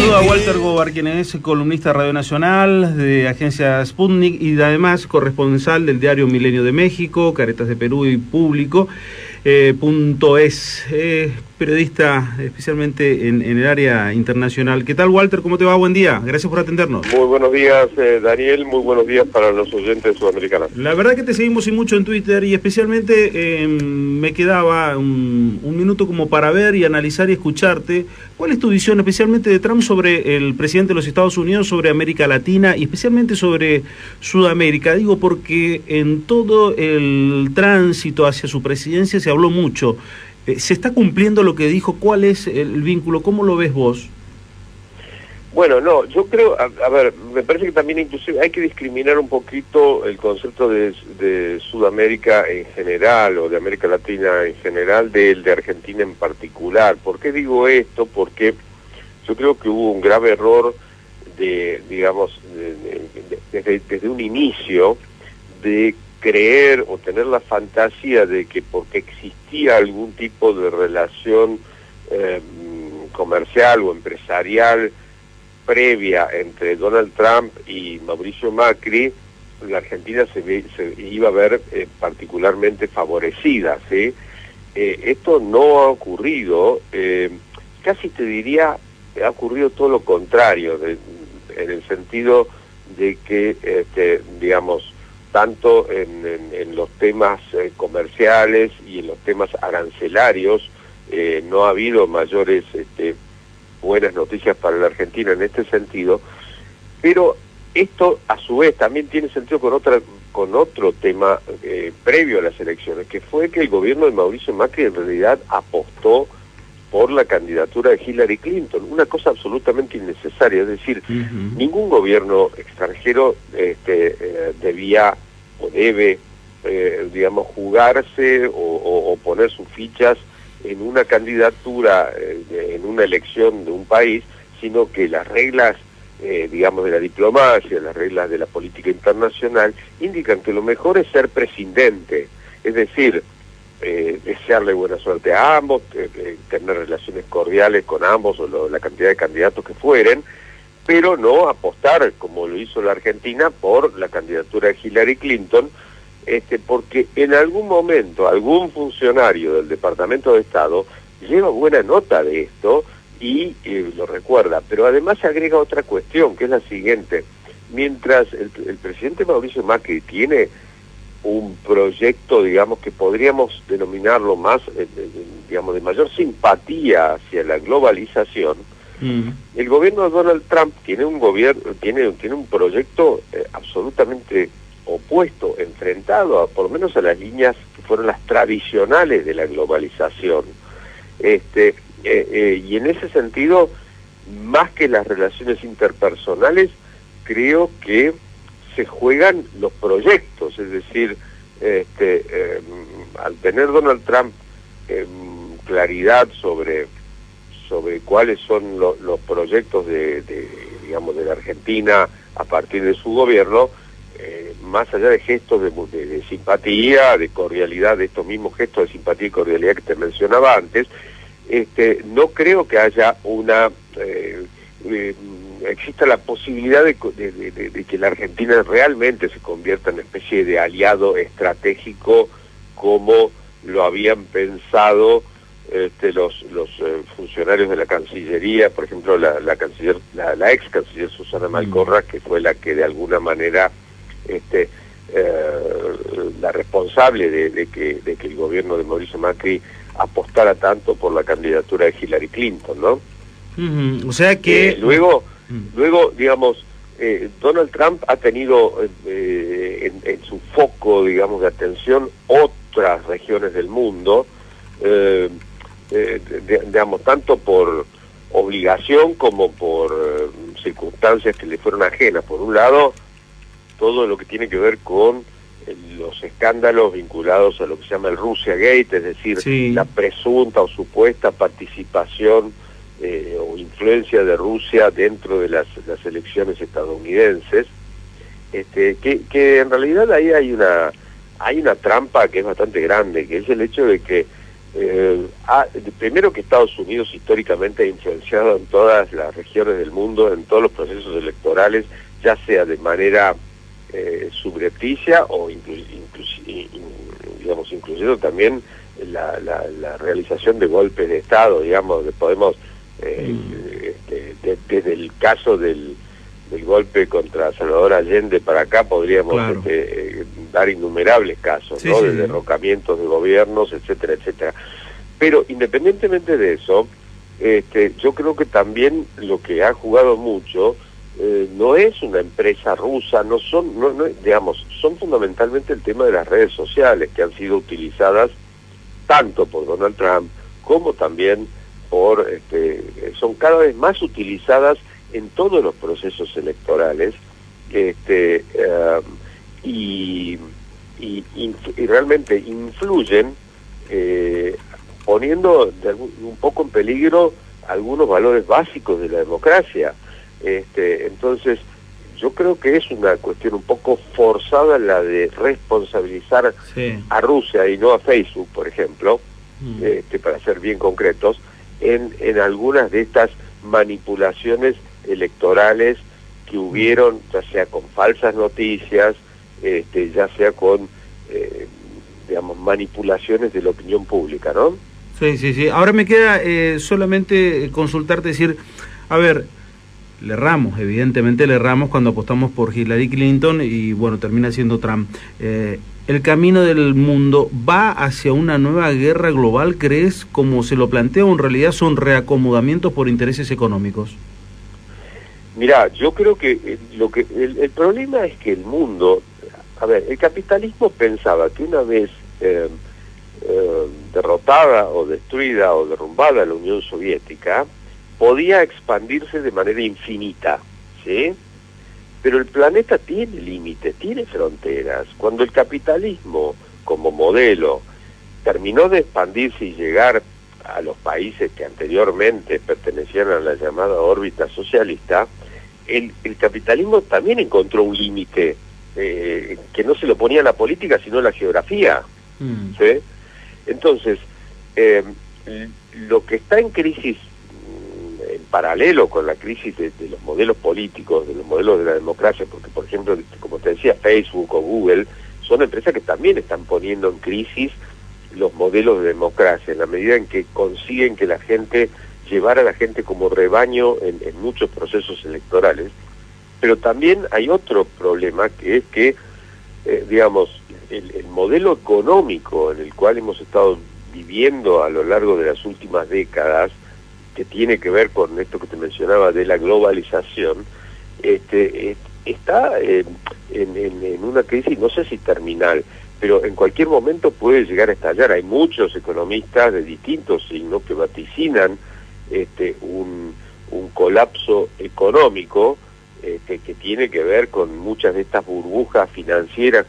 saludo a Walter Gobar, quien es columnista de Radio Nacional, de Agencia Sputnik y además corresponsal del diario Milenio de México, Caretas de Perú y Público. .es, periodista especialmente en el área internacional. ¿Qué tal, Walter? ¿Cómo te va? Buen día. Gracias por atendernos. Muy buenos días, Daniel. Muy buenos días para los oyentes sudamericanos. La verdad que te seguimos y mucho en Twitter y especialmente me quedaba un minuto como para ver y analizar y escucharte. ¿Cuál es tu visión especialmente de Trump sobre el presidente de los Estados Unidos, sobre América Latina y especialmente sobre Sudamérica? Digo porque en todo el tránsito hacia su presidencia se habló mucho. ¿Se está cumpliendo lo que dijo? ¿Cuál es el vínculo? ¿Cómo lo ves vos? Bueno, no, yo creo, a ver, me parece que también inclusive hay que discriminar un poquito el concepto de Sudamérica en general o de América Latina en general del de Argentina en particular. ¿Por qué digo esto? Porque yo creo que hubo un grave error desde un inicio de creer o tener la fantasía de que porque existía algún tipo de relación comercial o empresarial previa entre Donald Trump y Mauricio Macri, la Argentina se iba a ver particularmente favorecida, ¿sí? Esto no ha ocurrido, casi te diría, ha ocurrido todo lo contrario, en el sentido de que, digamos, tanto en los temas comerciales y en los temas arancelarios, no ha habido mayores buenas noticias para la Argentina en este sentido, pero esto a su vez también tiene sentido con otro tema previo a las elecciones, que fue que el gobierno de Mauricio Macri en realidad apostó por la candidatura de Hillary Clinton, una cosa absolutamente innecesaria, es decir, ningún gobierno extranjero debía o debe, digamos, jugarse o poner sus fichas en una candidatura, en una elección de un país, sino que las reglas, digamos, de la diplomacia, las reglas de la política internacional, indican que lo mejor es ser prescindente, es decir, desearle buena suerte a ambos, tener relaciones cordiales con ambos o la cantidad de candidatos que fueren, pero no apostar, como lo hizo la Argentina, por la candidatura de Hillary Clinton, porque en algún momento algún funcionario del Departamento de Estado lleva buena nota de esto y lo recuerda, pero además se agrega otra cuestión, que es la siguiente: mientras el presidente Mauricio Macri tiene un proyecto, digamos, que podríamos denominarlo más, digamos, de mayor simpatía hacia la globalización, el gobierno de Donald Trump tiene un proyecto absolutamente opuesto, enfrentado por lo menos a las líneas que fueron las tradicionales de la globalización. Y en ese sentido, más que las relaciones interpersonales, creo que se juegan los proyectos, es decir, al tener Donald Trump claridad sobre cuáles son los proyectos digamos, de la Argentina a partir de su gobierno, más allá de gestos de simpatía, de cordialidad, de estos mismos gestos de simpatía y cordialidad que te mencionaba antes, no creo que haya exista la posibilidad de que la Argentina realmente se convierta en una especie de aliado estratégico como lo habían pensado los funcionarios de la Cancillería, por ejemplo la ex canciller Susana Malcorra, que fue la que de alguna manera la responsable de que el gobierno de Mauricio Macri apostara tanto por la candidatura de Hillary Clinton, ¿no? O sea que luego, digamos, Donald Trump ha tenido en su foco, digamos, de atención otras regiones del mundo, digamos, tanto por obligación como por circunstancias que le fueron ajenas. Por un lado, todo lo que tiene que ver con los escándalos vinculados a lo que se llama el Russia Gate, es decir, la presunta o supuesta participación o influencia de Rusia dentro de las elecciones estadounidenses, que en realidad ahí hay una trampa que es bastante grande, que es el hecho de que primero que Estados Unidos históricamente ha influenciado en todas las regiones del mundo, en todos los procesos electorales, ya sea de manera subrepticia o digamos, incluyendo también la realización de golpes de Estado, digamos, podemos, desde el caso del golpe contra Salvador Allende para acá podríamos claro. Dar innumerables casos, sí, ¿no? sí, De derrocamientos de gobiernos, etcétera, etcétera. Pero independientemente de eso, yo creo que también lo que ha jugado mucho no es una empresa rusa, digamos, son fundamentalmente el tema de las redes sociales que han sido utilizadas tanto por Donald Trump como también son cada vez más utilizadas en todos los procesos electorales, y realmente influyen, poniendo un poco en peligro algunos valores básicos de la democracia. Entonces, yo creo que es una cuestión un poco forzada la de responsabilizar a Rusia y no a Facebook, por ejemplo, para ser bien concretos, en algunas de estas manipulaciones electorales que hubieron, ya sea con falsas noticias, ya sea con, digamos, manipulaciones de la opinión pública, ¿no? Sí, sí, sí. Ahora me queda solamente consultarte, decir, a ver, le erramos, evidentemente le erramos cuando apostamos por Hillary Clinton y, bueno, termina siendo Trump. ¿El camino del mundo va hacia una nueva guerra global, crees, como se lo plantea, o en realidad son reacomodamientos por intereses económicos? Mirá, yo creo que el problema es que el mundo, a ver, el capitalismo pensaba que una vez derrotada o destruida o derrumbada la Unión Soviética, podía expandirse de manera infinita, ¿sí? Pero el planeta tiene límites, tiene fronteras. Cuando el capitalismo, como modelo, terminó de expandirse y llegar a los países que anteriormente pertenecían a la llamada órbita socialista, el capitalismo también encontró un límite que no se lo ponía la política, sino la geografía, ¿sí? Entonces, lo que está en crisis, en paralelo con la crisis de los modelos políticos, de los modelos de la democracia, porque, por ejemplo, como te decía, Facebook o Google son empresas que también están poniendo en crisis los modelos de democracia, en la medida en que consiguen que la gente, llevar a la gente como rebaño en muchos procesos electorales. Pero también hay otro problema, que es que, digamos, el modelo económico en el cual hemos estado viviendo a lo largo de las últimas décadas, que tiene que ver con esto que te mencionaba de la globalización, está en una crisis, no sé si terminal, pero en cualquier momento puede llegar a estallar. Hay muchos economistas de distintos signos que vaticinan un colapso económico que tiene que ver con muchas de estas burbujas financieras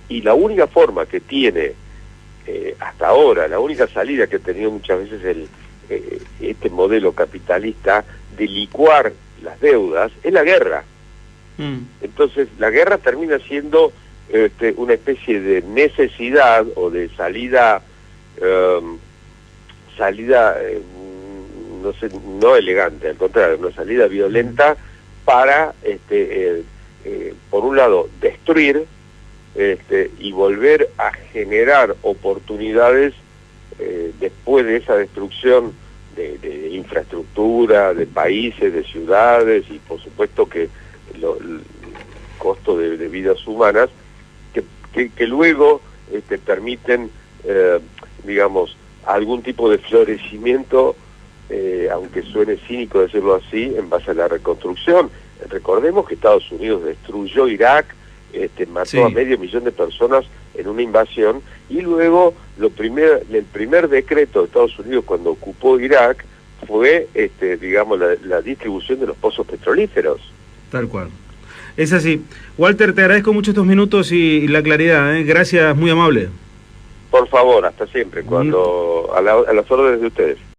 y la única forma que tiene hasta ahora, la única salida que ha tenido muchas veces este modelo capitalista de licuar las deudas es la guerra. Entonces la guerra termina siendo una especie de necesidad o de salida no sé, no elegante, al contrario, una salida violenta para por un lado destruir y volver a generar oportunidades después de esa destrucción de infraestructura, de países, de ciudades, y por supuesto que el costo de vidas humanas, que luego permiten, digamos, algún tipo de florecimiento, aunque suene cínico decirlo así, en base a la reconstrucción. Recordemos que Estados Unidos destruyó Irak, mató a 500.000 de personas en una invasión, y luego el primer decreto de Estados Unidos cuando ocupó Irak fue, digamos, la distribución de los pozos petrolíferos. Tal cual. Es así. Walter, te agradezco mucho estos minutos y la claridad, ¿eh? Gracias, muy amable. Por favor, hasta siempre, a las órdenes de ustedes.